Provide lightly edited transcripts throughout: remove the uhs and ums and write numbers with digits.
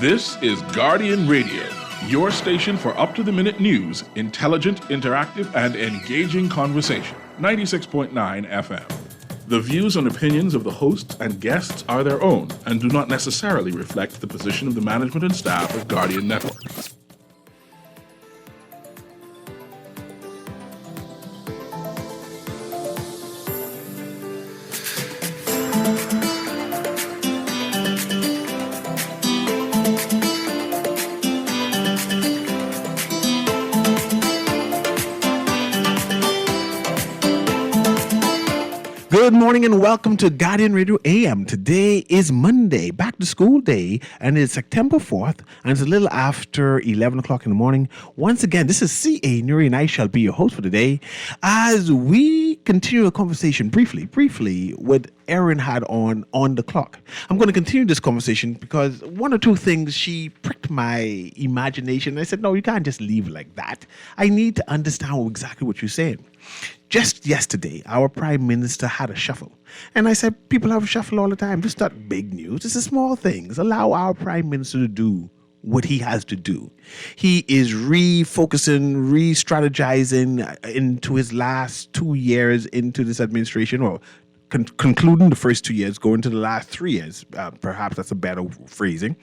This is Guardian Radio, your station for up-to-the-minute news, intelligent, interactive, and engaging conversation. 96.9 FM. The views and opinions of the hosts and guests are their own and do not necessarily reflect the position of the management and staff of Guardian Network. Good morning and welcome to Guardian Radio AM. Today is Monday, back to school day, and it's September 4th, and it's a little after 11 o'clock in the morning. Once again, this is CA Newry, and I shall be your host for today as we continue a conversation briefly with Erin had on the clock. I'm going to continue this conversation because one or two things she pricked my imagination. I said, no, you can't just leave it like that. I need to understand exactly what you're saying. Just yesterday, our Prime Minister had a shuffle. And I said, people have a shuffle all the time. This is not big news. This is small things. Allow our Prime Minister to do what he has to do. He is refocusing, re-strategizing into his last 2 years into this administration, or concluding the first 2 years, going to the last 3 years. Perhaps that's a better phrasing.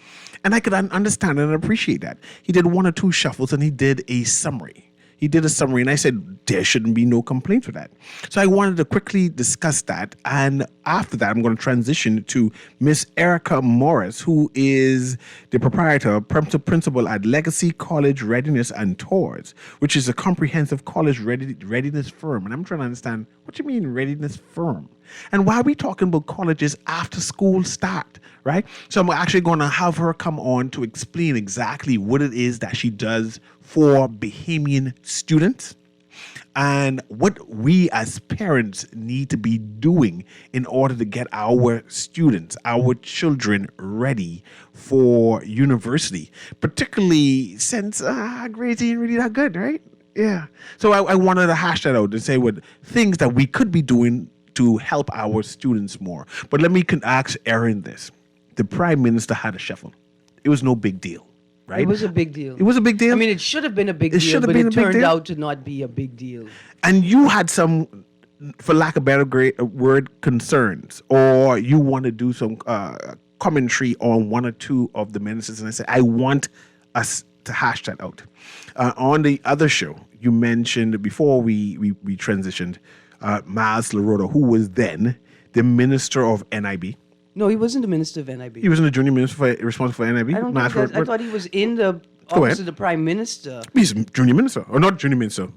And I could understand and appreciate that. He did one or two shuffles and he did a summary. And I said, there shouldn't be no complaint for that. So I wanted to quickly discuss that. And after that, I'm going to transition to Miss Erica Morris, who is the proprietor, principal at Legacy College Readiness and Tours, which is a comprehensive college readiness firm. And I'm trying to understand, what do you mean readiness firm? And why are we talking about colleges after school start, right? So I'm actually going to have her come on to explain exactly what it is that she does for Bahamian students and what we as parents need to be doing in order to get our students, our children ready for university, particularly since grades ain't really that good, right? Yeah. So I wanted to hash that out and say what things that we could be doing to help our students more. But let me ask Erin this. The Prime Minister had a shuffle. It was no big deal, right? It was a big deal. It was a big deal? I mean, it should have been a big deal, but it turned out to not be a big deal. And you had some, for lack of a better word, concerns, or you want to do some commentary on one or two of the ministers. And I said, I want us to hash that out. On the other show, you mentioned, before we transitioned, Miles LaRota, who was then the Minister of NIB. No, he wasn't the Minister of NIB. He wasn't the junior minister responsible for NIB? I thought he was in the office of the Prime Minister. He's junior minister, or not junior minister.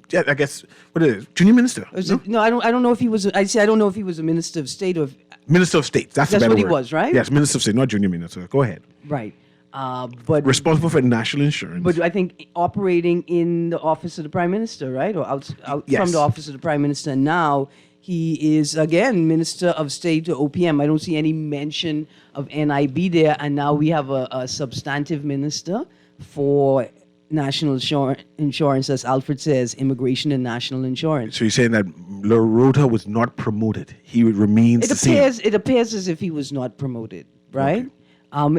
Yeah, I guess, what it is? Junior minister. No, I don't know if he was, I don't know if he was a Minister of State or... Minister of State, that's a better what word. he was, right? Yes, Minister of State, not junior minister. Go ahead. Right. But responsible for national insurance. But I think operating in the office of the Prime Minister, right? Or out yes. From the office of the Prime Minister. And now he is, again, Minister of State to OPM. I don't see any mention of NIB there. And now we have a substantive minister for national insurance, as Alfred says, immigration and national insurance. So you're saying that LaRota was not promoted. He remains the same. It appears as if he was not promoted, right? Okay.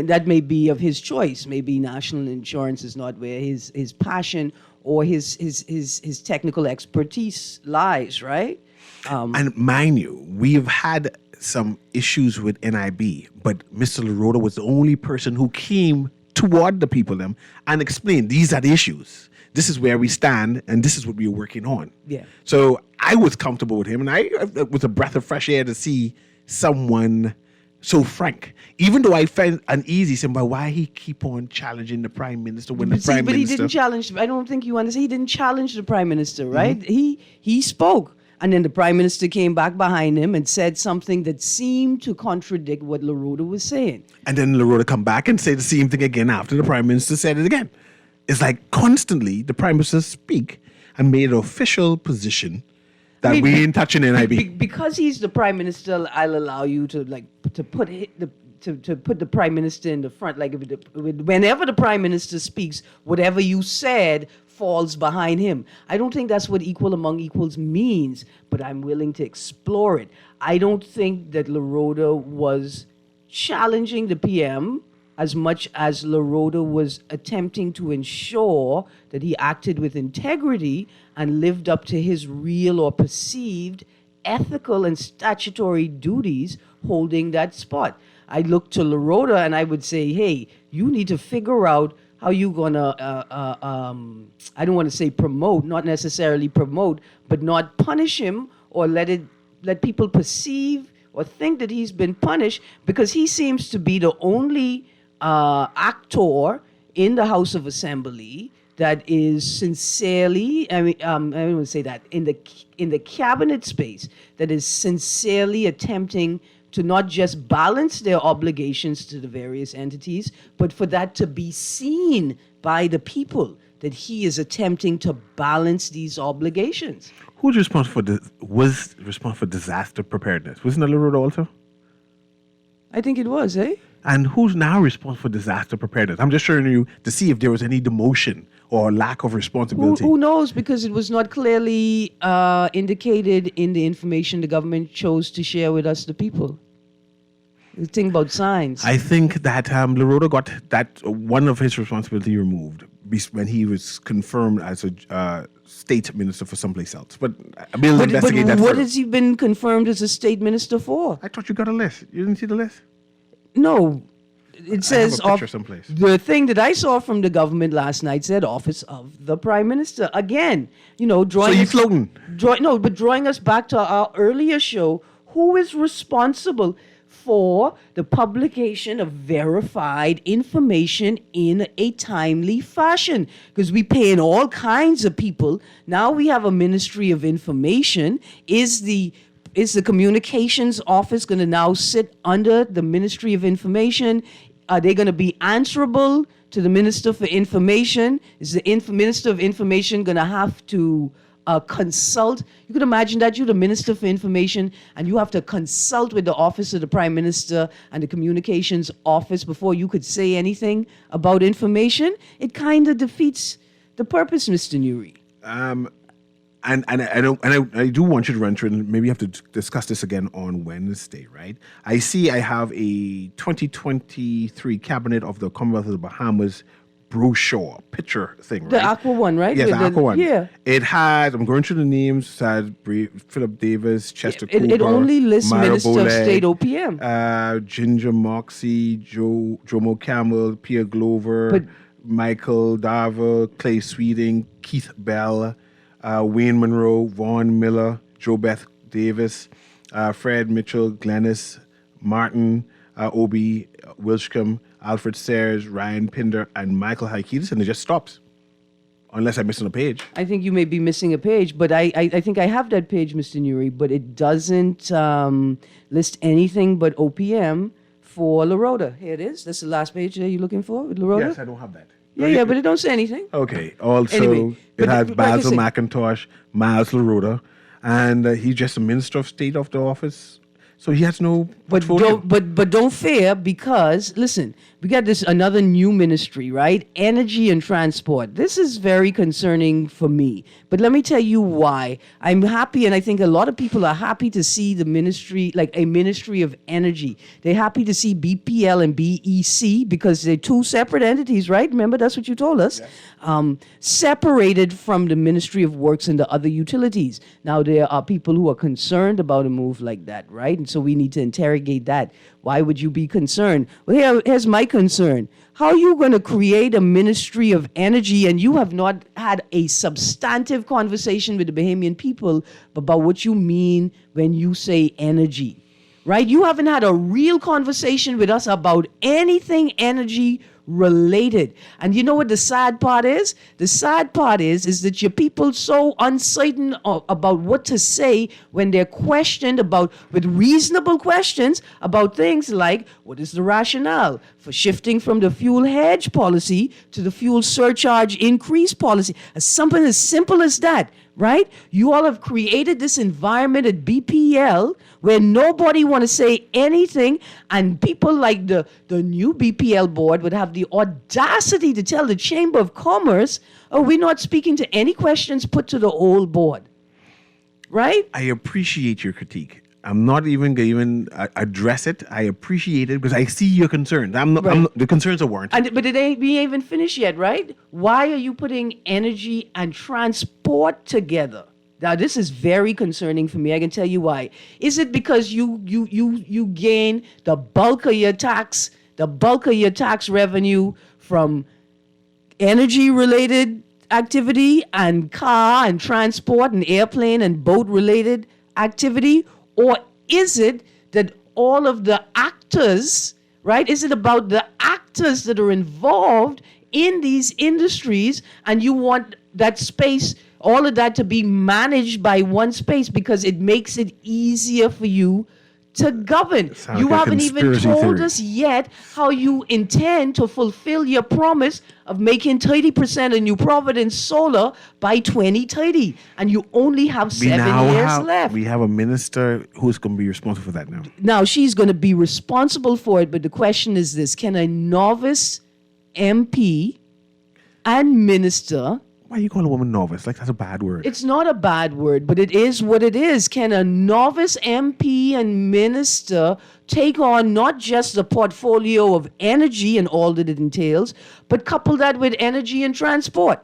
That may be of his choice. Maybe national insurance is not where his passion or his technical expertise lies, right? And mind you, we've had some issues with NIB, but Mr. LaRota was the only person who came toward the people them and explained these are the issues. This is where we stand, and this is what we're working on. Yeah. So I was comfortable with him, and it was a breath of fresh air to see someone so frank, even though I felt uneasy, saying, "But why he keep on challenging the Prime Minister when the Prime Minister?" But he didn't challenge. I don't think you understand. He didn't challenge the Prime Minister, right? Mm-hmm. He spoke, and then the Prime Minister came back behind him and said something that seemed to contradict what LaRota was saying. And then LaRota come back and say the same thing again after the Prime Minister said it again. It's like constantly the Prime Minister speak and made an official position that we ain't touching NIB. Because he's the Prime Minister, I'll allow you to put the Prime Minister in the front. Like whenever the Prime Minister speaks, whatever you said falls behind him. I don't think that's what equal among equals means, but I'm willing to explore it. I don't think that LaRota was challenging the PM as much as LaRota was attempting to ensure that he acted with integrity and lived up to his real or perceived ethical and statutory duties holding that spot. I look to LaRota and I would say, hey, you need to figure out how you gonna, I don't want to say promote, not necessarily promote, but not punish him or let people perceive or think that he's been punished, because he seems to be the only actor in the House of Assembly that is sincerely, I don't want to say that, in the cabinet space, that is sincerely attempting to not just balance their obligations to the various entities, but for that to be seen by the people that he is attempting to balance these obligations. Who's responsible was responsible for disaster preparedness? Wasn't it LaRota also? I think it was, eh? And who's now responsible for disaster preparedness? I'm just showing you to see if there was any demotion or lack of responsibility. Who knows? Because it was not clearly indicated in the information the government chose to share with us, the people. The thing about signs. I think that LaRota got that one of his responsibility removed when he was confirmed as a state minister for someplace else. But we'll investigate that what further. has he been confirmed as a state minister for? I thought you got a list. You didn't see the list? No. It says I have a picture someplace. The thing that I saw from the government last night said office of the prime minister. Again, drawing. So you floating? Drawing us back to our earlier show. Who is responsible for the publication of verified information in a timely fashion? Because we pay in all kinds of people. Now we have a Ministry of Information. Is the communications office going to now sit under the Ministry of Information? Are they going to be answerable to the Minister for Information? Is the Minister of Information going to have to consult? You could imagine that you're the Minister for Information and you have to consult with the Office of the Prime Minister and the Communications Office before you could say anything about information. It kind of defeats the purpose, Mr. Newry. And I do want you to run through, and maybe you have to discuss this again on Wednesday, right? I have a 2023 Cabinet of the Commonwealth of the Bahamas brochure, picture thing, right? The aqua one, right? Yes, the aqua one. Yeah. It had, I'm going through the names, it had Philip Davis, Chester Cooper. It only lists Myra Minister of Boleg, State OPM. Ginger Moxie, Jomo Campbell, Pierre Glover, Michael Darver, Clay Sweeting, Keith Bell, Wayne Monroe, Vaughn Miller, Jo Beth Davis, Fred Mitchell, Glennis Martin, Obi Wilshcombe, Alfred Sayers, Ryan Pinder, and Michael Haikides, and it just stops. Unless I'm missing a page. I think you may be missing a page, but I think I have that page, Mr. Newry, but it doesn't list anything but OPM for LaRota. Here it is. That's the last page that you're looking for with LaRota? Yes, I don't have that. Yeah, but it don't say anything. Okay. Also, Anyway, it has like Basil I said- McIntosh, Miles LaRota, and he's just a Minister of State of the office. So he has no portfolio. But don't fear, because listen, we got another new ministry, right? Energy and transport. This is very concerning for me. But let me tell you why. I'm happy, and I think a lot of people are happy to see the ministry, like a Ministry of Energy. They're happy to see BPL and BEC because they're two separate entities, right? Remember, that's what you told us. Yes. Separated from the Ministry of Works and the other utilities. Now, there are people who are concerned about a move like that, right? And so we need to interrogate that. Why would you be concerned? Well, here's my concern. How are you going to create a Ministry of Energy and you have not had a substantive conversation with the Bahamian people about what you mean when you say energy, right? You haven't had a real conversation with us about anything energy related. And you know what the sad part is? The sad part is that your people so uncertain about what to say when they're questioned with reasonable questions about things like, what is the rationale for shifting from the fuel hedge policy to the fuel surcharge increase policy? Something as simple as that, right? You all have created this environment at BPL where nobody want to say anything, and people like the new BPL board would have the audacity to tell the Chamber of Commerce, oh, we're not speaking to any questions put to the old board, right? I appreciate your critique. I'm not even going to address it. I appreciate it because I see your concerns. The concerns are warranted. But we ain't even finished yet, right? Why are you putting energy and transport together? Now, this is very concerning for me. I can tell you why. Is it because you gain the bulk of your tax revenue from energy-related activity and car and transport and airplane and boat-related activity? Or is it that all of the actors, right? Is it about the actors that are involved in these industries and you want that space, all of that to be managed by one space because it makes it easier for you to govern? You haven't even told us yet how you intend to fulfill your promise of making 30% of New Providence solar by 2030. And you only have 7 years left. We have a minister who's going to be responsible for that now. Now, she's going to be responsible for it, but the question is this. Can a novice MP and minister... Why you call a woman novice? Like, that's a bad word. It's not a bad word, but it is what it is. Can a novice MP and minister take on not just the portfolio of energy and all that it entails, but couple that with energy and transport?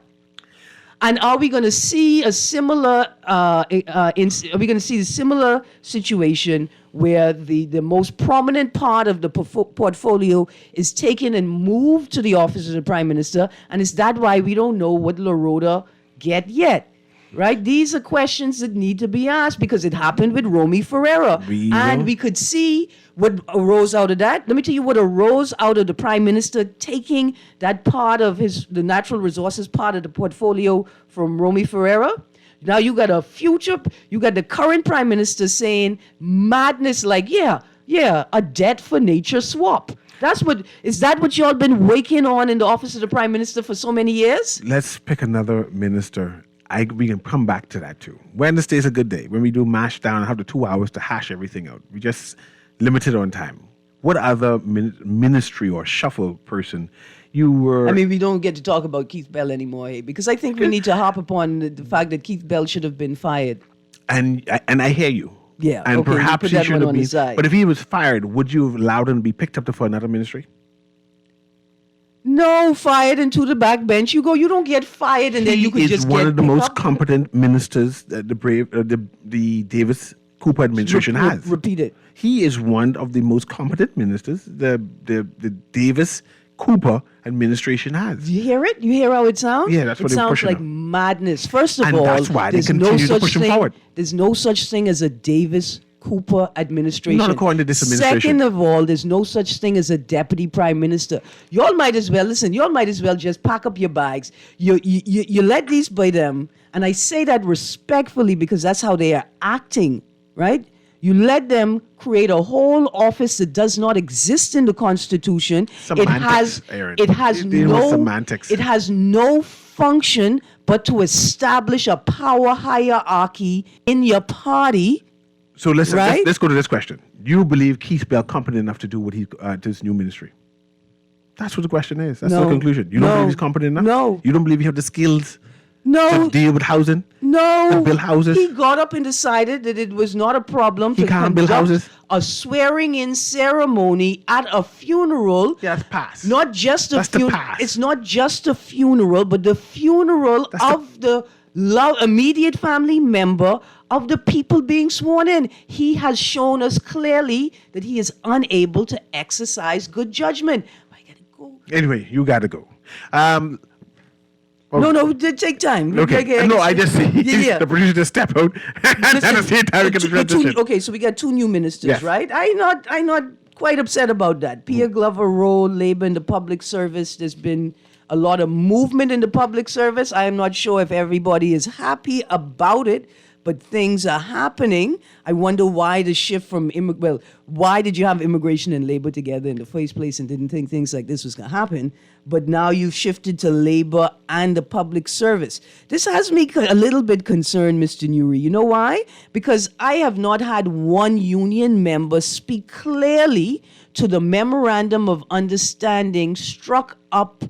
And are we going to see a similar? Are we going to see a similar situation where the most prominent part of the portfolio is taken and moved to the office of the Prime Minister? And is that why we don't know what La Rota get yet? Right? These are questions that need to be asked because it happened with Romy Ferreira. And we could see what arose out of that. Let me tell you what arose out of the Prime Minister taking that part of the natural resources part of the portfolio from Romy Ferreira. Now you got the current Prime Minister saying madness like, a debt for nature swap. Is that what y'all been waking on in the office of the Prime Minister for so many years? Let's pick another minister. We can come back to that too. Wednesday is a good day. When we do mash down and have the 2 hours to hash everything out. We just limited on time. What other ministry or shuffle person you were... I mean, we don't get to talk about Keith Bell anymore, because I think we need to harp upon the fact that Keith Bell should have been fired. And I hear you. Yeah, and okay, perhaps he should have been. But if he was fired, would you have allowed him to be picked up for another ministry? No, fired into the back bench. You don't get fired and then you could just get He is one of the most competent ministers that the Davis Cooper administration has. Repeat it. He is one of the most competent ministers the Davis Cooper administration has. You hear it? You hear how it sounds? Yeah, that's what it they're sounds pushing like on. madness. First of and all, that's why they continue to push him forward. There's no such thing as a Davis Cooper administration. Not according to this administration. Second of all, there's no such thing as a deputy prime minister. Y'all might as well just pack up your bags. You let these by them, and I say that respectfully because that's how they are acting, right? You let them create a whole office that does not exist in the Constitution. Semantics, Aaron. It has no function but to establish a power hierarchy in your party. So let's right? go to this question. You believe Keith Bell competent enough to do what he to his new ministry? That's what the question is. That's the conclusion. You don't believe he's competent enough? No. You don't believe he have the skills to deal with housing? No. To build houses? He got up and decided that it was not a problem to can't build houses? A swearing-in ceremony at a funeral. Yeah, that's past. Not just a funeral. It's not just a funeral, but the funeral of the immediate family member of the people being sworn in. He has shown us clearly that he is unable to exercise good judgment. I gotta go. Anyway, you gotta go. No, take time. Okay. No, I just see the producer just step out and at the same time we get the transition. Okay, so we got two new ministers, right? I'm not quite upset about that. Pierre Glover role, Labour in the public service. There's been a lot of movement in the public service. I am not sure if everybody is happy about it, but things are happening. I wonder why the shift from why did you have immigration and labor together in the first place and didn't think things like this was going to happen? But now you've shifted to labor and the public service. This has me a little bit concerned, Mr. Newry. You know why? Because I have not had one union member speak clearly to the memorandum of understanding struck up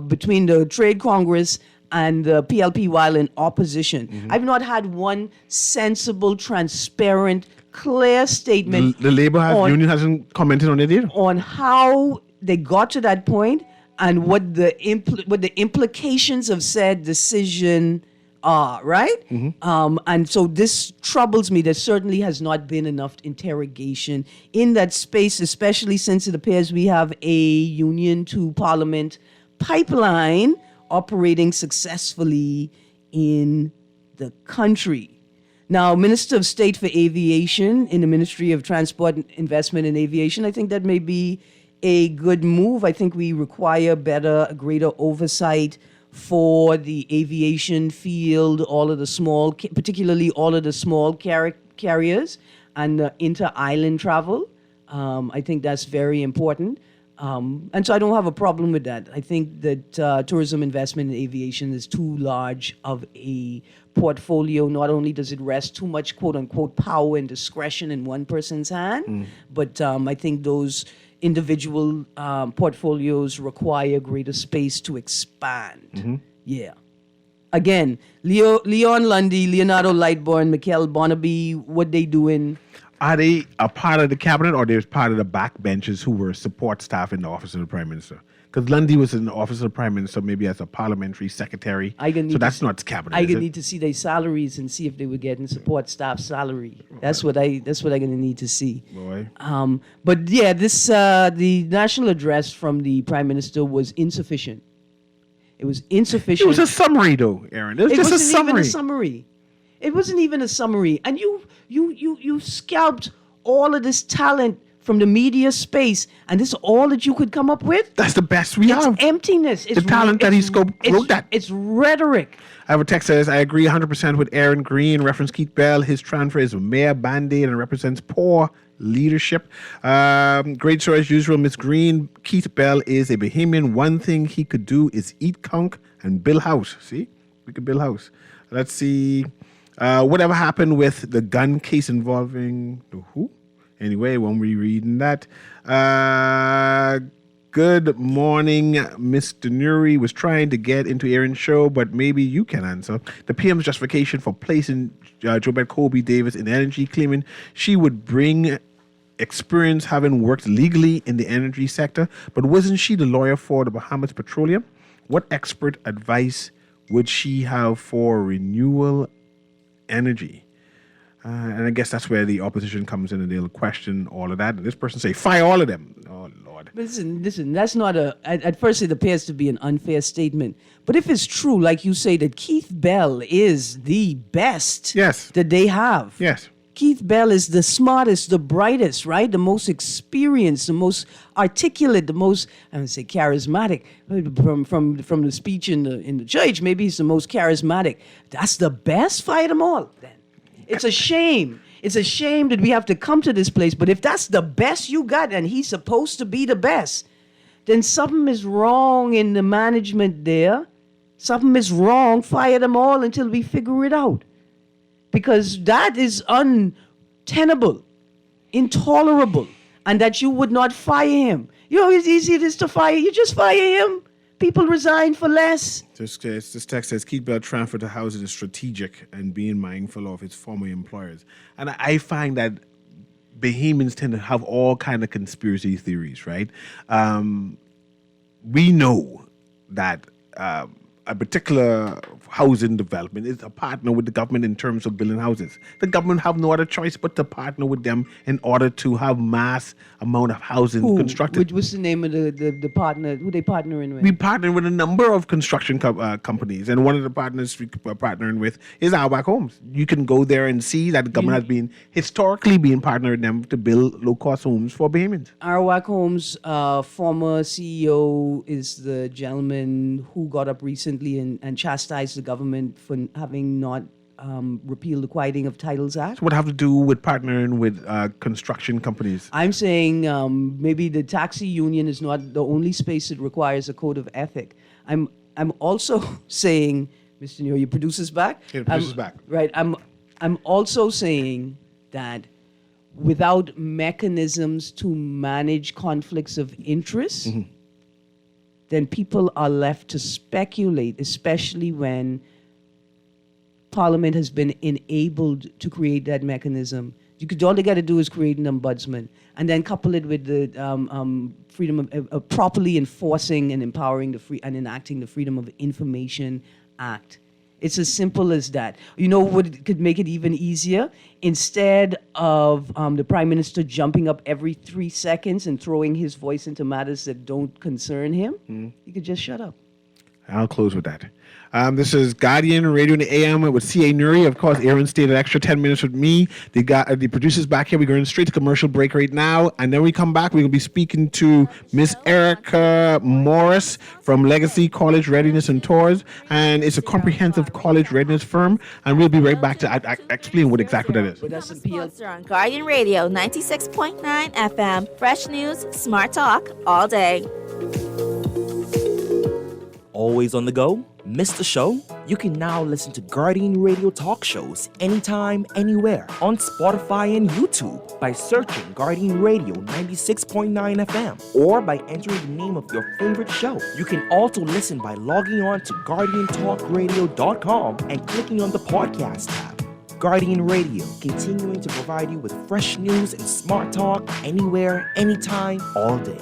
between the Trade Congress and the PLP while in opposition. Mm-hmm. I've not had one sensible, transparent, clear statement The labor union hasn't commented on it either. on how they got to that point and what the implications of said decision are, right? And so this troubles me. There certainly has not been enough interrogation in that space, especially since it appears we have a union to parliament pipeline operating successfully in the country. Now, Minister of State for Aviation in the Ministry of Transport, Investment and Aviation, I think that may be a good move. I think we require greater oversight for the aviation field, all of the small, particularly all of the small carriers and inter-island travel. I think that's very important. And so I don't have a problem with that. I think that tourism investment in aviation is too large of a portfolio. Not only does it rest too much, quote unquote, power and discretion in one person's hand, but I think those individual portfolios require greater space to expand. Yeah. Again, Leon Lundy, Leonardo Lightbourne, Mikhail Bonnaby, what they doing? Are they a part of the cabinet, or they're part of the backbenchers who were support staff in the office of the prime minister? Because Lundy was in the office of the prime minister, maybe as a parliamentary secretary. So that's not cabinet. I need to see their salaries and see if they were getting support staff salary. That's what I'm gonna need to see. Boy. But yeah, this the national address from the prime minister was insufficient. It was insufficient. It was a summary, though, Aaron. It was just a summary. Even a summary. It wasn't even a summary. And you scalped all of this talent from the media space, and this is all that you could come up with? That's the best we have. It's emptiness. It's the talent that he wrote that. It's rhetoric. I have a text that says, I agree 100% with Aaron Green. Reference Keith Bell. His transfer is a mere band-aid and represents poor leadership. Great story as usual, Miss Green. Keith Bell is a Bahamian. One thing he could do is eat conch and build house. See? We could build house. Let's see. Whatever happened with the gun case involving the who? Anyway, won't be reading that. Good morning, Mr. Newry. Was trying to get into Aaron's show, but maybe you can answer. The PM's justification for placing Jobette Colby Davis in energy, claiming she would bring experience having worked legally in the energy sector, but wasn't she the lawyer for the Bahamas Petroleum? What expert advice would she have for renewable energy? And I guess that's where the opposition comes in and they'll question all of that. And this person say, fire all of them. Oh, Lord. Listen, that's not at first it appears to be an unfair statement. But if it's true, like you say, that Keith Bell is the best that they have. Yes. Keith Bell is the smartest, the brightest, right? The most experienced, the most articulate, the most, I would say charismatic. From the speech in the church, maybe he's the most charismatic. That's the best? Fire them all, then. It's a shame. It's a shame that we have to come to this place. But if that's the best you got and he's supposed to be the best, then something is wrong in the management there. Something is wrong. Fire them all until we figure it out. Because that is untenable, intolerable, and that you would not fire him. You know how easy it is to fire. You just fire him. People resign for less. This text says, Keith Bell transfer to housing is strategic and being mindful of his former employers. And I find that Bahamians tend to have all kind of conspiracy theories, right? We know that a particular housing development is a partner with the government in terms of building houses. The government have no other choice but to partner with them in order to have mass amount of housing constructed. What's the name of the partner? Who they partnering with? We partner with a number of construction companies, and one of the partners we're partnering with is Outback Homes. You can go there and see that the government has been historically being partnered with them to build low-cost homes for Bahamians. Outback Homes' former CEO is the gentleman who got up recently and chastised the government for having not repealed the Quieting of Titles Act. So what have to do with partnering with construction companies? I'm saying maybe the taxi union is not the only space that requires a code of ethic. I'm also saying, Mr. Newry, your producer's back? Yeah, the producer's back. Right. I'm also saying that without mechanisms to manage conflicts of interest, then people are left to speculate, especially when Parliament has been enabled to create that mechanism All they got to do is create an ombudsman, and then couple it with the freedom of properly enforcing and empowering and enacting the Freedom of Information Act. It's as simple as that. You know what could make it even easier? Instead of the Prime Minister jumping up every 3 seconds and throwing his voice into matters that don't concern him, he could just shut up. I'll close with that. This is Guardian Radio in the AM with C.A. Newry. Of course, Aaron stayed an extra 10 minutes with me. They got the producers back here. We're going straight to commercial break right now. And then we come back, we're going to be speaking to Miss Erica Morris from Legacy College Readiness and Tours. And it's a comprehensive college readiness firm. And we'll be right back to explain what exactly that is. But that's appeal. On Guardian Radio 96.9 FM. Fresh news, smart talk, all day. Always on the go? Missed the show? You can now listen to Guardian Radio talk shows anytime, anywhere on Spotify and YouTube by searching Guardian Radio 96.9 FM or by entering the name of your favorite show. You can also listen by logging on to guardiantalkradio.com and clicking on the podcast tab. Guardian Radio, continuing to provide you with fresh news and smart talk anywhere, anytime, all day.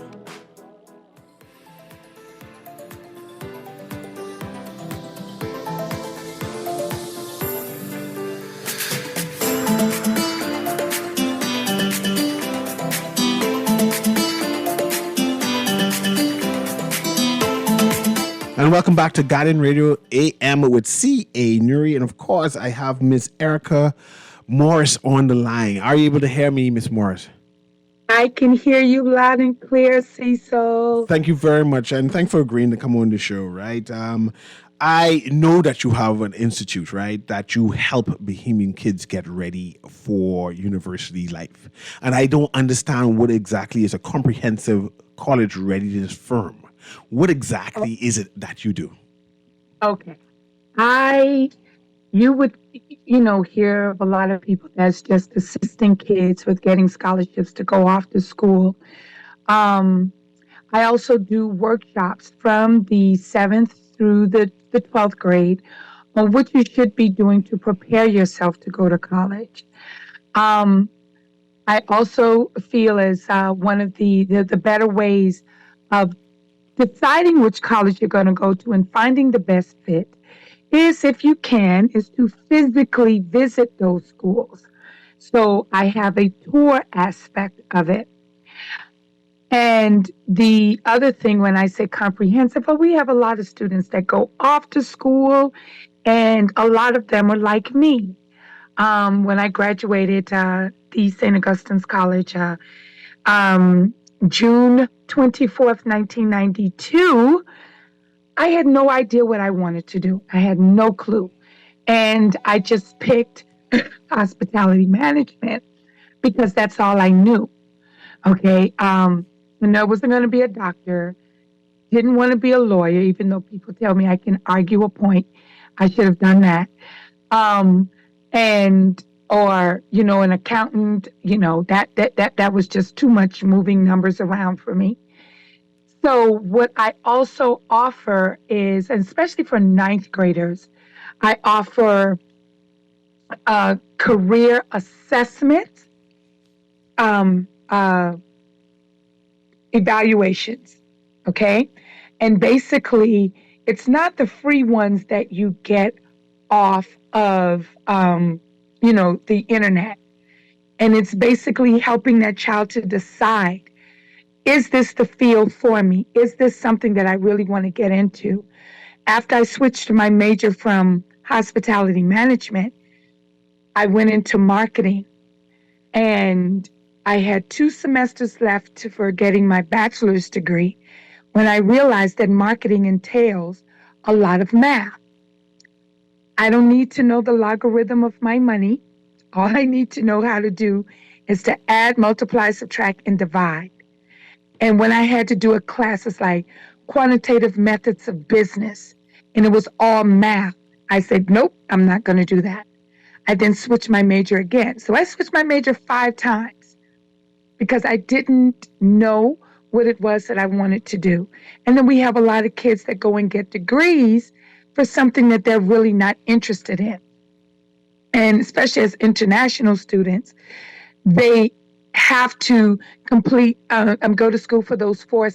And welcome back to Guardian Radio AM with C.A. Newry. And of course, I have Miss Erica Morris on the line. Are you able to hear me, Miss Morris? I can hear you loud and clear, Cecil. Thank you very much. And thanks for agreeing to come on the show, right? I know that you have an institute, right, that you help Bahamian kids get ready for university life. And I don't understand what exactly is a comprehensive college readiness firm. What exactly is it that you do? Okay. You would, hear of a lot of people that's just assisting kids with getting scholarships to go off to school. I also do workshops from the 7th through the 12th grade on what you should be doing to prepare yourself to go to college. I also feel as one of the better ways of deciding which college you're going to go to and finding the best fit is, if you can, is to physically visit those schools. So I have a tour aspect of it. And the other thing, when I say comprehensive, we have a lot of students that go off to school, and a lot of them are like me. When I graduated the St. Augustine's College, June 24th, 1992, I had no idea what I wanted to do. I had no clue. And I just picked hospitality management because that's all I knew. Okay. And I wasn't going to be a doctor. Didn't want to be a lawyer, even though people tell me I can argue a point. I should have done that. Or an accountant, that was just too much moving numbers around for me. So what I also offer is, and especially for 9th graders, I offer career assessment, evaluations, okay? And basically, it's not the free ones that you get off of the internet. And it's basically helping that child to decide, is this the field for me? Is this something that I really want to get into? After I switched my major from hospitality management, I went into marketing. And I had 2 semesters left for getting my bachelor's degree when I realized that marketing entails a lot of math. I don't need to know the logarithm of my money. All I need to know how to do is to add, multiply, subtract, and divide. And when I had to do a class, it's like quantitative methods of business, and it was all math, I said, nope, I'm not going to do that. I then switched my major again. So I switched my major 5 times because I didn't know what it was that I wanted to do. And then we have a lot of kids that go and get degrees for something that they're really not interested in. And especially as international students, they have to complete, go to school for those 12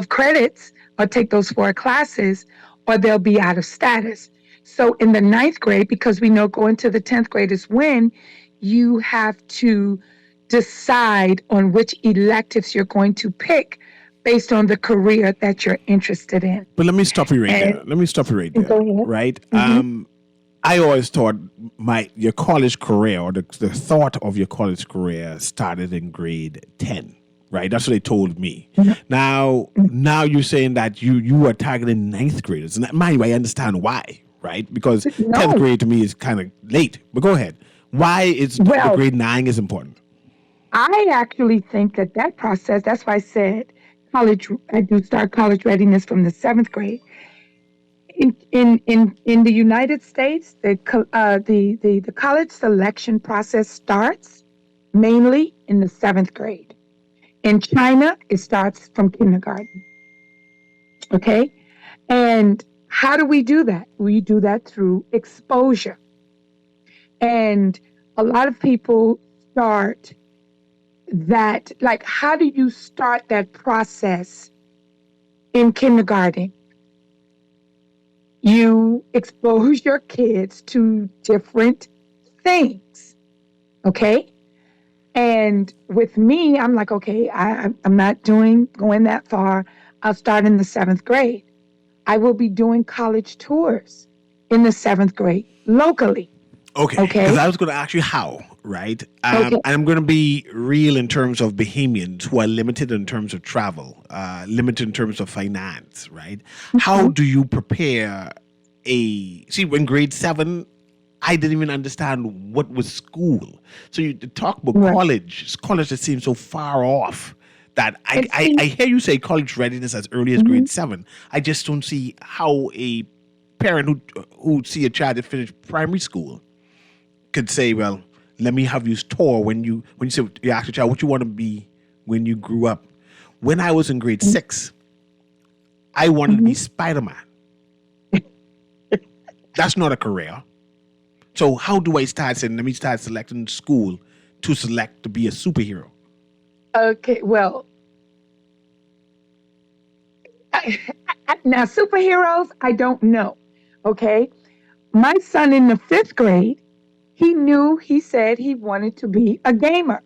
credits, or take those 4 classes, or they'll be out of status. So in the ninth grade, because we know going to the 10th grade is when you have to decide on which electives you're going to pick based on the career that you're interested in. But let me stop you right there. Go ahead. Right? Mm-hmm. I always thought your college career, or the thought of your college career, started in grade 10. Right, that's what they told me. Mm-hmm. Now you're saying that you are targeting ninth graders, and mind you, I understand why, right? Because 10th grade to me is kind of late. But go ahead. Why is the grade 9 is important? I actually think that process. That's why I said college. I do start college readiness from the 7th grade. In the United States, the college selection process starts mainly in the 7th grade. In China, it starts from kindergarten. Okay? And how do we do that? We do that through exposure. And a lot of people start that, like, how do you start that process in kindergarten? You expose your kids to different things. Okay? And with me, I'm like, okay, I'm not going that far. I'll start in the 7th grade. I will be doing college tours in the 7th grade locally. Okay. Because I was going to ask you how, right? And I'm going to be real in terms of Bahamians who are limited in terms of travel, limited in terms of finance, right? Mm-hmm. How do you prepare in grade 7, I didn't even understand what was school. So you talk about college that seems so far off that I hear you say college readiness as early as grade 7. I just don't see how a parent who see a child that finished primary school could say, well, let me have you tour when you say you ask your child what you want to be when you grew up. When I was in grade 6, I wanted to be Spider-Man. That's not a career. So how do I start saying, let me start selecting school to select to be a superhero? Okay, well, now superheroes, I don't know. Okay. My son in the 5th grade, he said he wanted to be a gamer.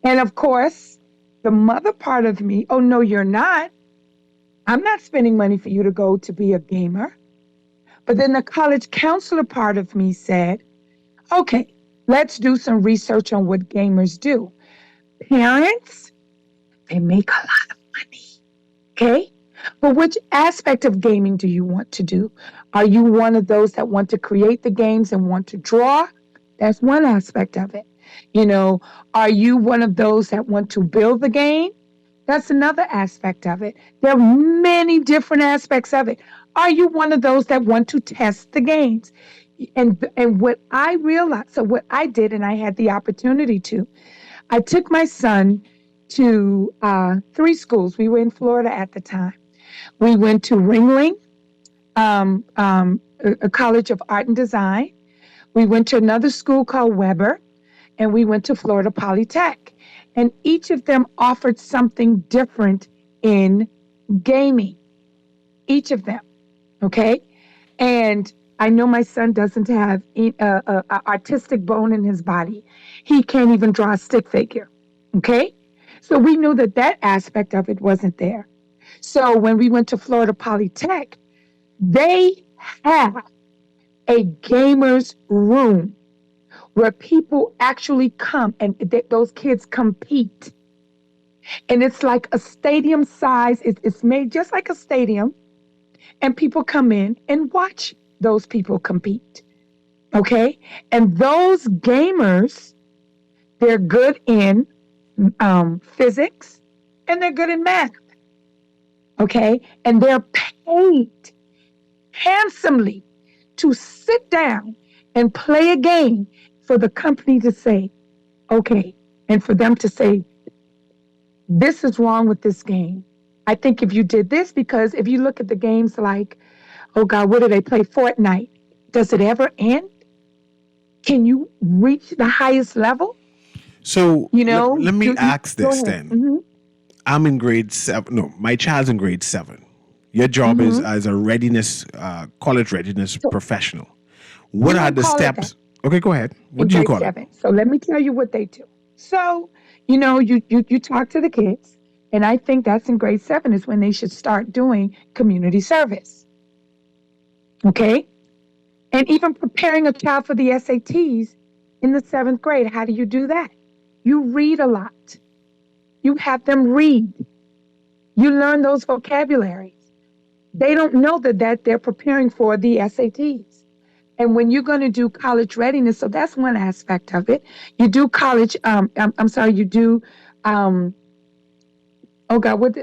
And of course, the mother part of me, oh, no, you're not. I'm not spending money for you to go to be a gamer. But then the college counselor part of me said, okay, let's do some research on what gamers do. Parents, they make a lot of money. Okay? But which aspect of gaming do you want to do? Are you one of those that want to create the games and want to draw? That's one aspect of it. Are you one of those that want to build the game? That's another aspect of it. There are many different aspects of it. Are you one of those that want to test the games? And what I realized, so what I did, and I had the opportunity to, I took my son to 3 schools. We were in Florida at the time. We went to Ringling, a College of Art and Design. We went to another school called Weber, and we went to Florida Polytech. And each of them offered something different in gaming. Each of them, okay? And I know my son doesn't have an artistic bone in his body. He can't even draw a stick figure, okay? So we knew that aspect of it wasn't there. So when we went to Florida Polytech, they have a gamer's room where people actually come and those kids compete. And it's like a stadium size. It's made just like a stadium. And people come in and watch those people compete. Okay? And those gamers, they're good in physics and they're good in math. Okay? And they're paid handsomely to sit down and play a game for the company to say, okay, and for them to say, this is wrong with this game. I think if you did this, because if you look at the games like, oh God, what do they play? Fortnite. Does it ever end? Can you reach the highest level? So You know, let me ask go this ahead. then. I'm in grade 7. No, my child's in grade 7. Your job is as a readiness, college readiness So professional. we What are don't the call it that steps? Okay, go ahead. What in do you grade call it? 7. So let me tell you what they do. So, you talk to the kids, and I think that's in grade 7 is when they should start doing community service. Okay? And even preparing a child for the SATs in the 7th grade. How do you do that? You read a lot. You have them read. You learn those vocabularies. They don't know that they're preparing for the SATs. And when you're going to do college readiness, so that's one aspect of it. You do college. I'm sorry. You do. Um, oh God, what?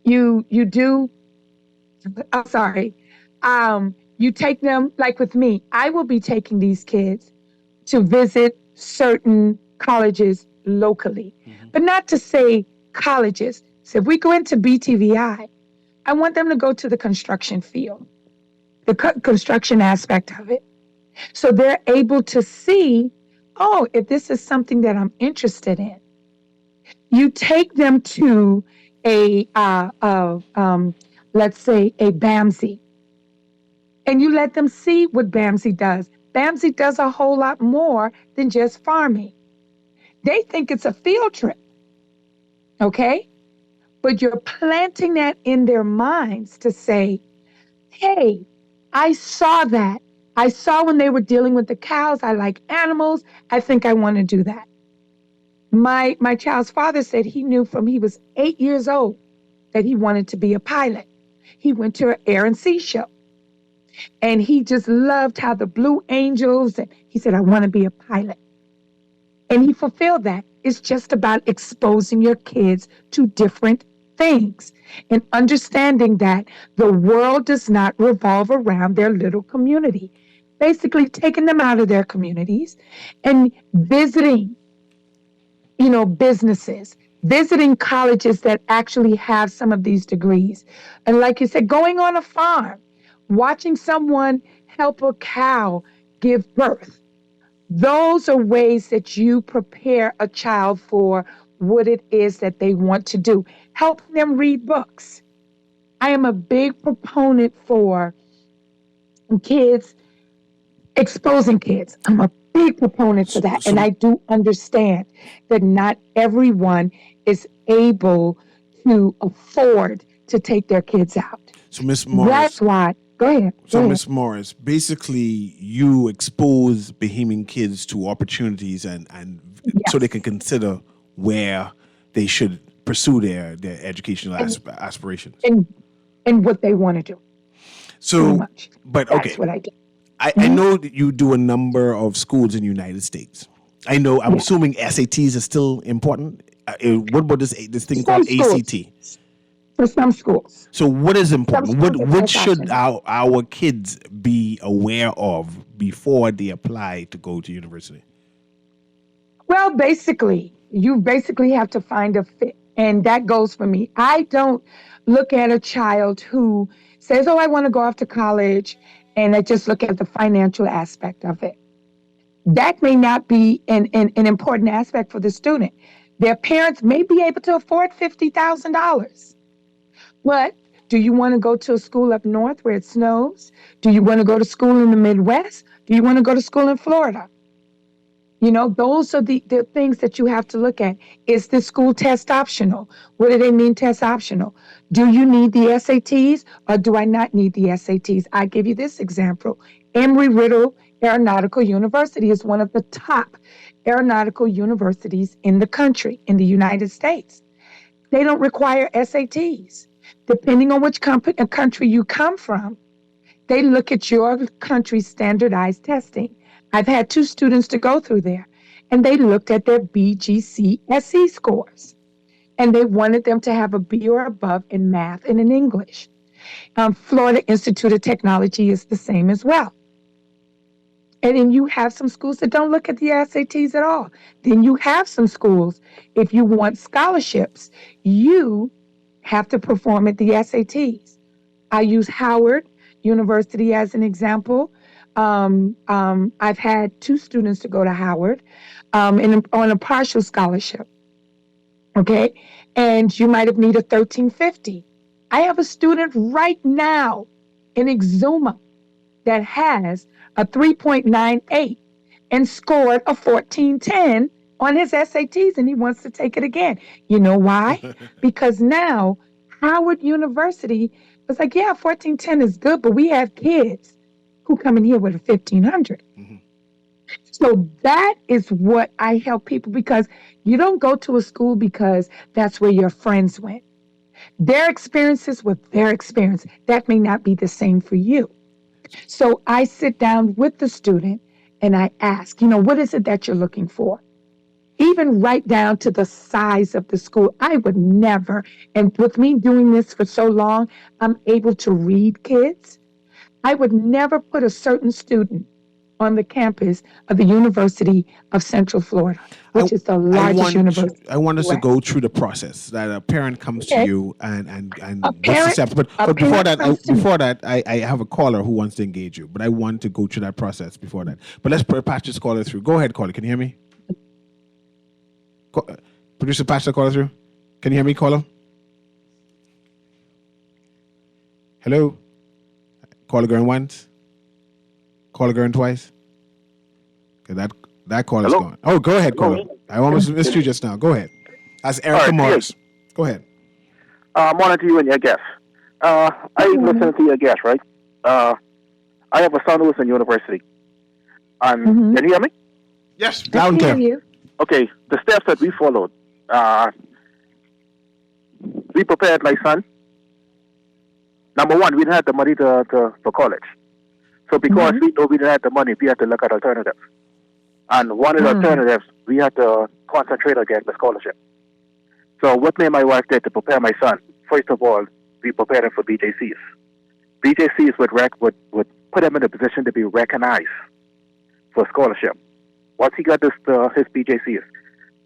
You do. I'm sorry. You take them like with me. I will be taking these kids to visit certain colleges locally, but not to say colleges. So if we go into I want them to go to the construction field, the construction aspect of it. So they're able to see, oh, if this is something that I'm interested in. You take them to a, let's say, a BAMSI, and you let them see what BAMSI does. BAMSI does a whole lot more than just farming. They think it's a field trip, okay? But you're planting that in their minds to say, hey, I saw that. I saw when they were dealing with the cows. I like animals. I think I want to do that. My child's father said he knew from he was 8 years old that he wanted to be a pilot. He went to an air and sea show, and he just loved how the Blue Angels, and he said, I want to be a pilot. And he fulfilled that. It's just about exposing your kids to different things and understanding that the world does not revolve around their little community. Basically, taking them out of their communities and visiting, businesses, visiting colleges that actually have some of these degrees. And like you said, going on a farm, watching someone help a cow give birth. Those are ways that you prepare a child for what it is that they want to do. Help them read books. I am a big proponent for kids, exposing kids. I'm a big proponent for that. And I do understand that not everyone is able to afford to take their kids out. So, Miss Morris. That's why. Go ahead. So, Miss Morris, basically, you expose Bahamian kids to opportunities and so they can consider where they should pursue their educational aspirations. And what they want to do. So, much. But That's okay. what I do. I know that you do a number of schools in the United States. I'm assuming SATs are still important. What about this thing called ACT? For some schools. So what is important? What should our kids be aware of before they apply to go to university? Well, you basically have to find a fit. And that goes for me. I don't look at a child who says, oh, I want to go off to college, and I just look at the financial aspect of it. That may not be an important aspect for the student. Their parents may be able to afford $50,000. But do you want to go to a school up north where it snows? Do you want to go to school in the Midwest? Do you want to go to school in Florida? Those are the things that you have to look at. Is the school test optional? What do they mean test optional? Do you need the SATs or do I not need the SATs? I give you this example. Embry-Riddle Aeronautical University is one of the top aeronautical universities in the country, in the United States. They don't require SATs. Depending on which country you come from, they look at your country's standardized testing. I've had 2 students to go through there, and they looked at their BGC SE scores, and they wanted them to have a B or above in math and in English. Florida Institute of Technology is the same as well. And then you have some schools that don't look at the SATs at all. Then you have some schools, if you want scholarships, you have to perform at the SATs. I use Howard University as an example. I've had 2 students to go to Howard on a partial scholarship. Okay. And you might have needed 1350. I have a student right now in Exuma that has a 3.98 and scored a 1410 on his SATs, and he wants to take it again. You know why? Because now Howard University was like, yeah, 1410 is good, but we have kids who come in here with a 1500. So that is what I help people, because you don't go to a school because that's where your friends went. Their experiences with their experience, that may not be the same for you. So I sit down with the student and I ask, what is it that you're looking for? Even right down to the size of the school. I would never, and with me doing this for so long, I'm able to read kids. I would never put a certain student on the campus of the University of Central Florida, which is the largest university. I want us to go through the process that a parent comes to you and what's the steps. But before that, I have a caller who wants to engage you. But I want to go through that process before that. But let's patch this caller through. Go ahead, caller. Can you hear me? Producer, patch the caller through. Can you hear me, caller? Hello? Caller going once. Caller going twice. Okay, that call is gone. Oh, go ahead, caller. I almost missed you just now. Go ahead. That's Erica Morris. Go ahead. Morning to you and your guest. I listen to your guest, right? I have a son who's in university. Can you hear me? Yes, loud and clear. Okay, the steps that we followed. We prepared my son. Number one, we didn't have the money for college. So because we know we didn't have the money, we had to look at alternatives. And one of the alternatives, we had to concentrate on getting the scholarship. So what me and my wife did to prepare my son, first of all, we prepared him for BJCs. BJCs would put him in a position to be recognized for scholarship. Once he got his BJCs,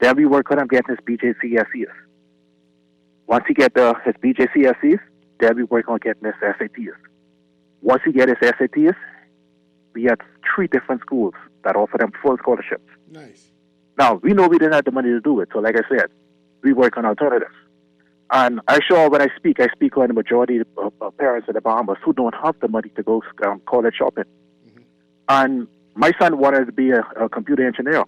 then we work on him getting his BJCSEs. Once he get his BJCSEs, then we work on getting his SATs. Once he get his SATs, we had 3 different schools that offer them full scholarships. Nice. Now, we know we didn't have the money to do it. So like I said, we work on alternatives. And I sure when I speak on the majority of parents in the Bahamas who don't have the money to go college shopping. And my son wanted to be a computer engineer.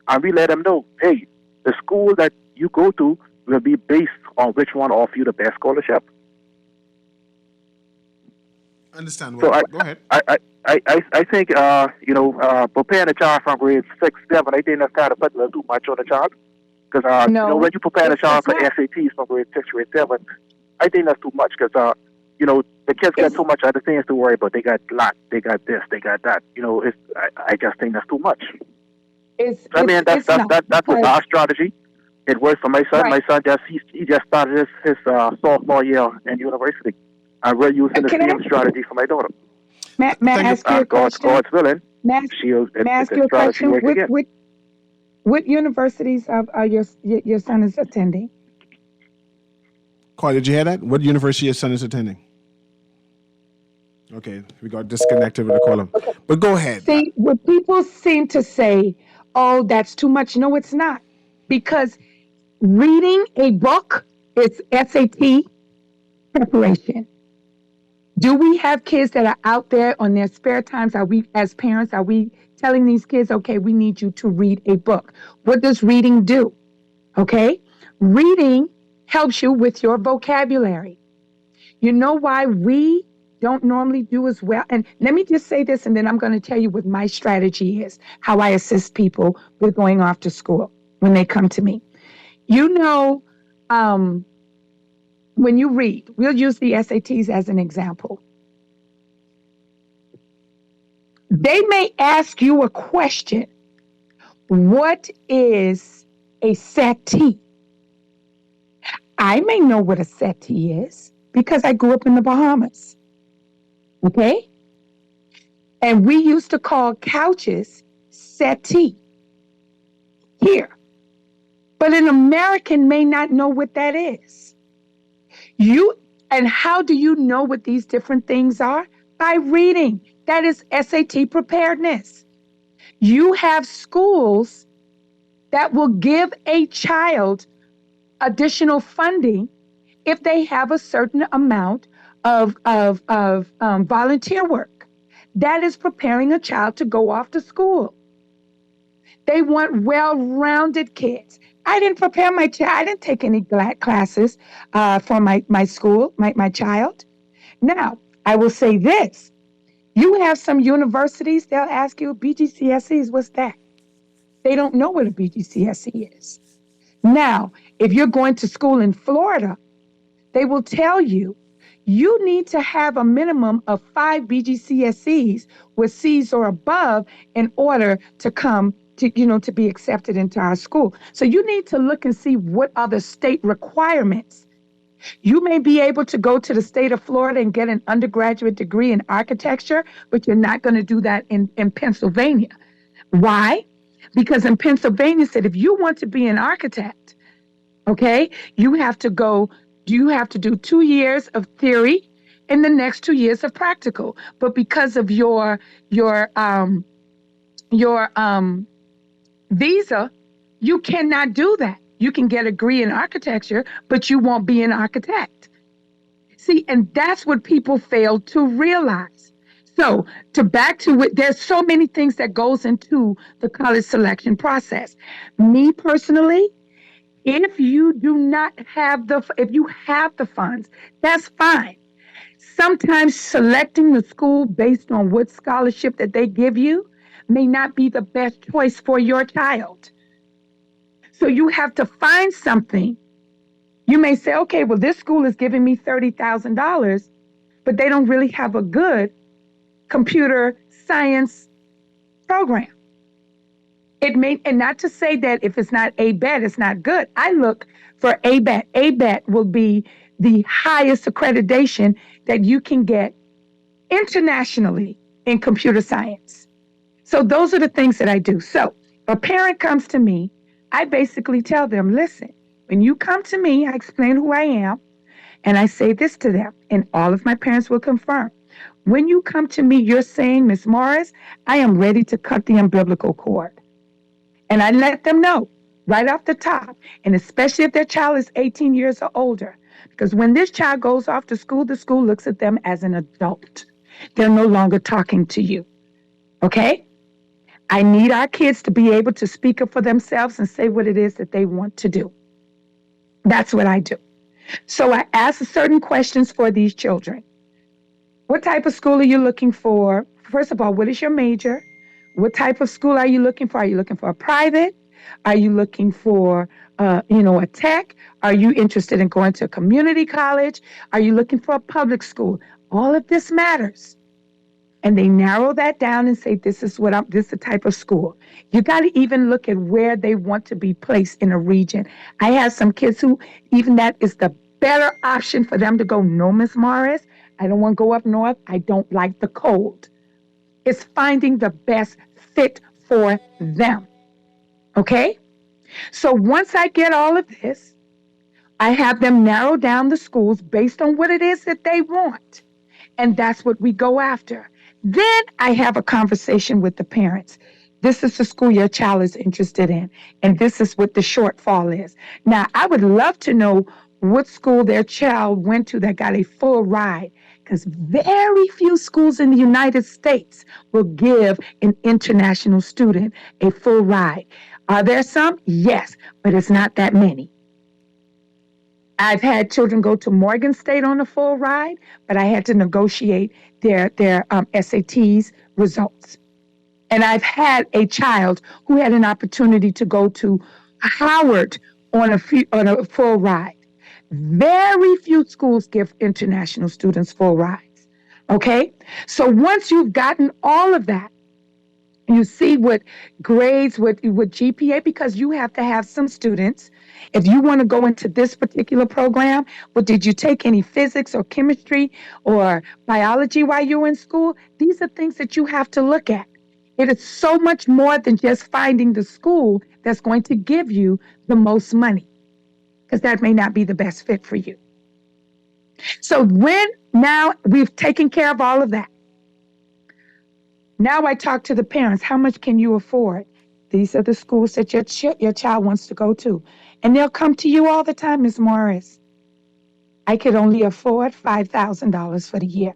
And we let him know, hey, the school that you go to will be based on which one offer you the best scholarship. Understand. So go ahead. I think, preparing a child from grade 6, 7, I think that's kind of putting a little too much on the child. Because, when you prepare a child for SATs from grade 6, grade 7, I think that's too much. Because, the kids got so much other things to worry about. They got lot, they got this, they got that. I just think that's too much. That's our strategy. It worked for my son. Right. My son he just started his sophomore year in university. And we're using the same strategy for my daughter. May I ask you a question? God's willing. May I ask you a question? What universities are your son is attending? Carl, did you hear that? What university your son is attending? Okay, we got disconnected with the caller. Okay. But go ahead. See, what people seem to say, oh, that's too much. No, it's not. Because reading a book is SAT preparation. Do we have kids that are out there on their spare times? Are we, as parents, telling these kids, okay, we need you to read a book? What does reading do? Okay? Reading helps you with your vocabulary. You know why we don't normally do as well? And let me just say this, and then I'm going to tell you what my strategy is, how I assist people with going off to school when they come to me. When you read, we'll use the SATs as an example. They may ask you a question. What is a settee? I may know what a settee is because I grew up in the Bahamas. Okay? And we used to call couches settee here. But an American may not know what that is. And how do you know what these different things are? By reading. That is SAT preparedness. You have schools that will give a child additional funding if they have a certain amount of volunteer work. That is preparing a child to go off to school. They want well-rounded kids. I didn't prepare my child. I didn't take any classes for my school, my child. Now, I will say this. You have some universities, they'll ask you, BGCSEs, what's that? They don't know what a BGCSE is. Now, if you're going to school in Florida, they will tell you you need to have a minimum of 5 BGCSEs with C's or above in order to come to be accepted into our school. So you need to look and see what are the state requirements. You may be able to go to the state of Florida and get an undergraduate degree in architecture, but you're not going to do that in Pennsylvania. Why? Because in Pennsylvania said if you want to be an architect, okay, you have to do 2 years of theory and the next 2 years of practical. But because of your visa, you cannot do that. You can get a degree in architecture, but you won't be an architect. See, and that's what people fail to realize. So back to it, there's so many things that goes into the college selection process. Me personally, if you have the funds, that's fine. Sometimes selecting the school based on what scholarship that they give you may not be the best choice for your child. So you have to find something. You may say, okay, well, this school is giving me $30,000, but they don't really have a good computer science program. And not to say that if it's not ABET, it's not good. I look for ABET. ABET will be the highest accreditation that you can get internationally in computer science. So those are the things that I do. So a parent comes to me, I basically tell them, listen, when you come to me, I explain who I am, and I say this to them, and all of my parents will confirm. When you come to me, you're saying, Ms. Morris, I am ready to cut the umbilical cord. And I let them know right off the top, and especially if their child is 18 years or older, because when this child goes off to school, the school looks at them as an adult. They're no longer talking to you, okay? I need our kids to be able to speak up for themselves and say what it is that they want to do. That's what I do. So I ask certain questions for these children. What type of school are you looking for? First of all, what is your major? What type of school are you looking for? Are you looking for a private? Are you looking for, a tech? Are you interested in going to a community college? Are you looking for a public school? All of this matters. And they narrow that down and say, this is the type of school. You got to even look at where they want to be placed in a region. I have some kids who even that is the better option for them to go, no, Miss Morris, I don't want to go up north. I don't like the cold. It's finding the best fit for them. Okay? So once I get all of this, I have them narrow down the schools based on what it is that they want. And that's what we go after. Then I have a conversation with the parents. This is the school your child is interested in, and this is what the shortfall is. Now, I would love to know what school their child went to that got a full ride, because very few schools in the United States will give an international student a full ride. Are there some? Yes, but it's not that many. I've had children go to Morgan State on a full ride, but I had to negotiate their SATs results. And I've had a child who had an opportunity to go to Howard on a full ride. Very few schools give international students full rides. Okay? So once you've gotten all of that, you see what grades, what GPA, because you have to have some students. If you want to go into this particular program, did you take any physics or chemistry or biology while you were in school? These are things that you have to look at. It is so much more than just finding the school that's going to give you the most money, because that may not be the best fit for you. So when now we've taken care of all of that, Now I talk to the parents. How much can you afford? These are the schools that your child wants to go to. And they'll come to you all the time, Ms. Morris. I could only afford $5,000 for the year.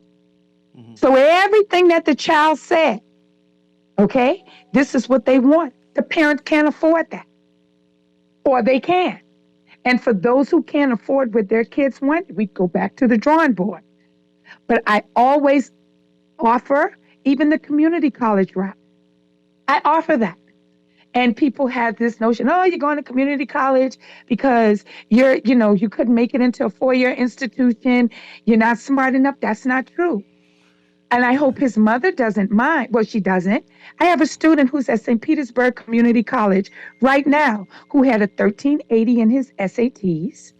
So everything that the child said, okay, this is what they want. The parent can't afford that. Or they can. And for those who can't afford what their kids want, we go back to the drawing board. But I always offer even the community college route. I offer that. And people have this notion, oh, you're going to community college because you couldn't make it into a four-year institution. You're not smart enough. That's not true. And I hope his mother doesn't mind. Well, she doesn't. I have a student who's at St. Petersburg Community College right now who had a 1380 in his SATs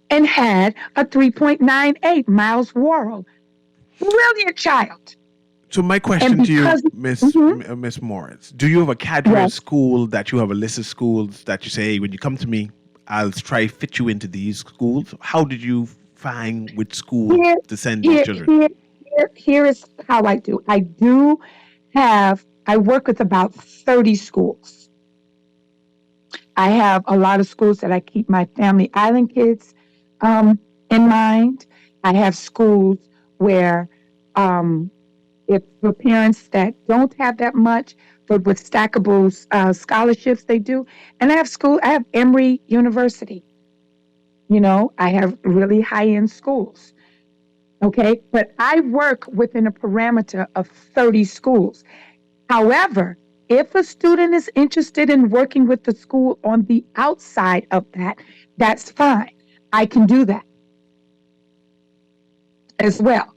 and had a 3.98 Miles Worrell. Brilliant child. So my question to you, Miss Morris, do you have a cadre of school that you have a list of schools that you say, hey, when you come to me, I'll try fit you into these schools? How did you find which school to send your children? Here is how I do. I work with about 30 schools. I have a lot of schools that I keep my Family Island kids in mind. I have schools where if for parents that don't have that much, but with stackable scholarships, they do. And I have Emory University. I have really high-end schools. Okay, but I work within a parameter of 30 schools. However, if a student is interested in working with the school on the outside of that, that's fine. I can do that as well.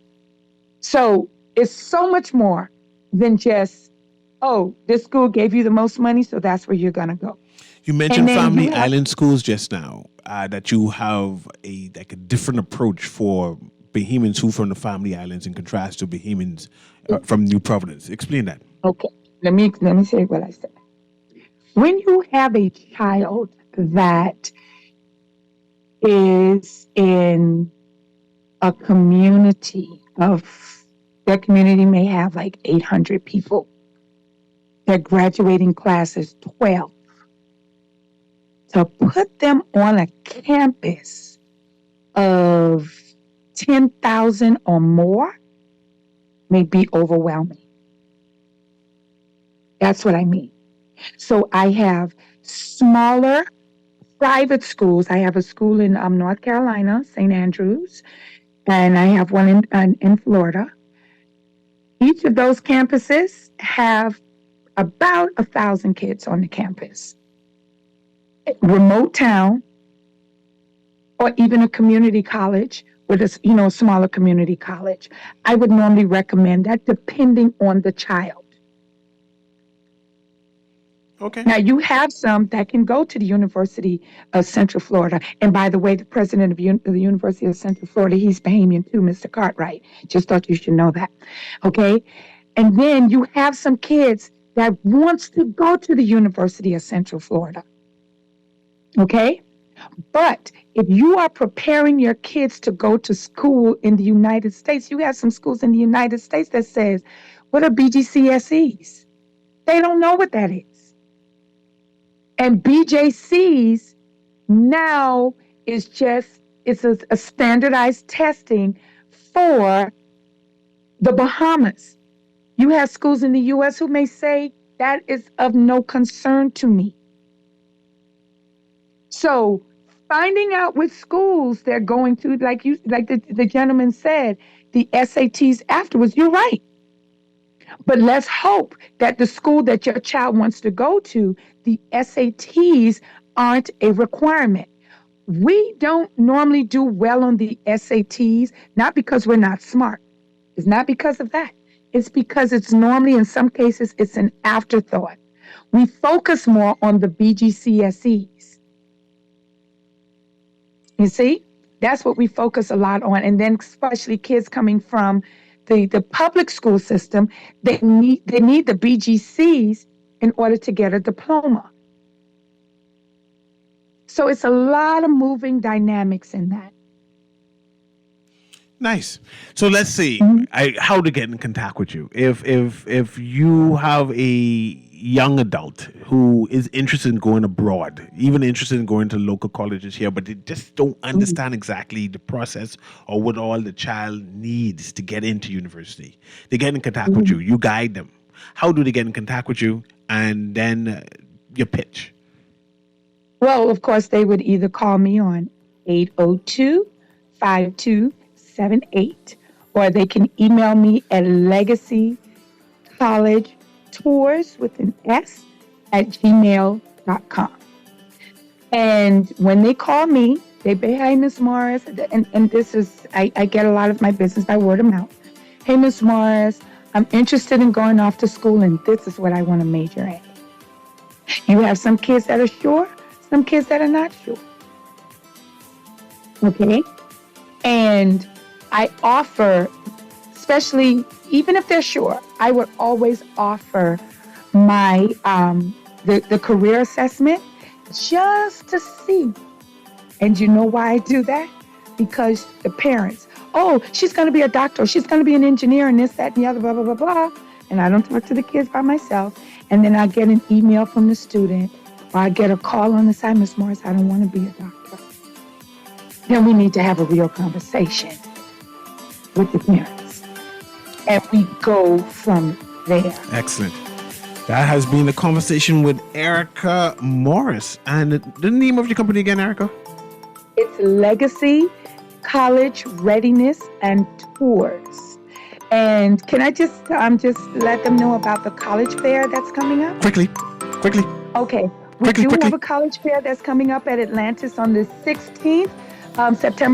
So it's so much more than just, oh, this school gave you the most money, so that's where you're going to go. You mentioned Family Island schools just now, that you have a different approach for Bahamians who from the Family Islands in contrast to Bahamians from New Providence. Explain that. Okay, let me say what I said. When you have a child that is in a community that community may have like 800 people. Their graduating class is 12. To put them on a campus of 10,000 or more may be overwhelming. That's what I mean. So I have smaller private schools. I have a school in North Carolina, St. Andrews, and I have one in Florida. Each of those campuses have about 1,000 kids on the campus. Remote town, or even a community college with a smaller community college. I would normally recommend that depending on the child. Okay. Now, you have some that can go to the University of Central Florida. And by the way, the president of the University of Central Florida, he's Bahamian too, Mr. Cartwright. Just thought you should know that. Okay? And then you have some kids that wants to go to the University of Central Florida. Okay? But if you are preparing your kids to go to school in the United States, you have some schools in the United States that says, what are BGCSEs? They don't know what that is. And BJCs now is it's a standardized testing for the Bahamas. You have schools in the U.S. who may say that is of no concern to me. So finding out which schools they're going to, like the gentleman said, the SATs afterwards, you're right. But let's hope that the school that your child wants to go to, the SATs aren't a requirement. We don't normally do well on the SATs, not because we're not smart. It's not because of that. It's because it's normally, in some cases, it's an afterthought. We focus more on the BGCSEs. You see, that's what we focus a lot on. And then especially kids coming from the public school system, they need the BGCs in order to get a diploma. So it's a lot of moving dynamics in that. Nice. So let's see how to get in contact with you. If you have a young adult who is interested in going abroad, even interested in going to local colleges here, but they just don't understand exactly the process or what all the child needs to get into university, they get in contact with you. You guide them. How do they get in contact with you? And then your pitch. Well, of course, they would either call me on 802-5278, or they can email me at legacycollegetours with an S at gmail.com. And when they call me, they say, "Hey, Miss Morris," and this is, I get a lot of my business by word of mouth. "Hey, Miss Morris, I'm interested in going off to school, and this is what I want to major in." You have some kids that are sure, some kids that are not sure. Okay? And I offer, especially, even if they're sure, I would always offer my, the career assessment just to see. And you know why I do that? Because the parents, "Oh, she's going to be a doctor, she's going to be an engineer, and this, that, and the other, blah, blah, blah, blah." And I don't talk to the kids by myself. And then I get an email from the student, or I get a call on the side, "Miss Morris, I don't want to be a doctor." Then we need to have a real conversation with the parents. And we go from there. Excellent. That has been a conversation with Erica Morris. And the name of your company again, Erica? It's Legacy College Readiness and Tours. And can I just let them know about the college fair that's coming up? Quickly. Okay. We do have a college fair that's coming up at Atlantis on the 16th,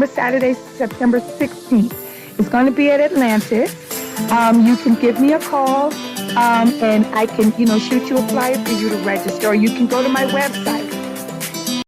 Saturday, September 16th. It's going to be at Atlantis. You can give me a call, and I can, shoot you a flyer for you to register, or you can go to my website,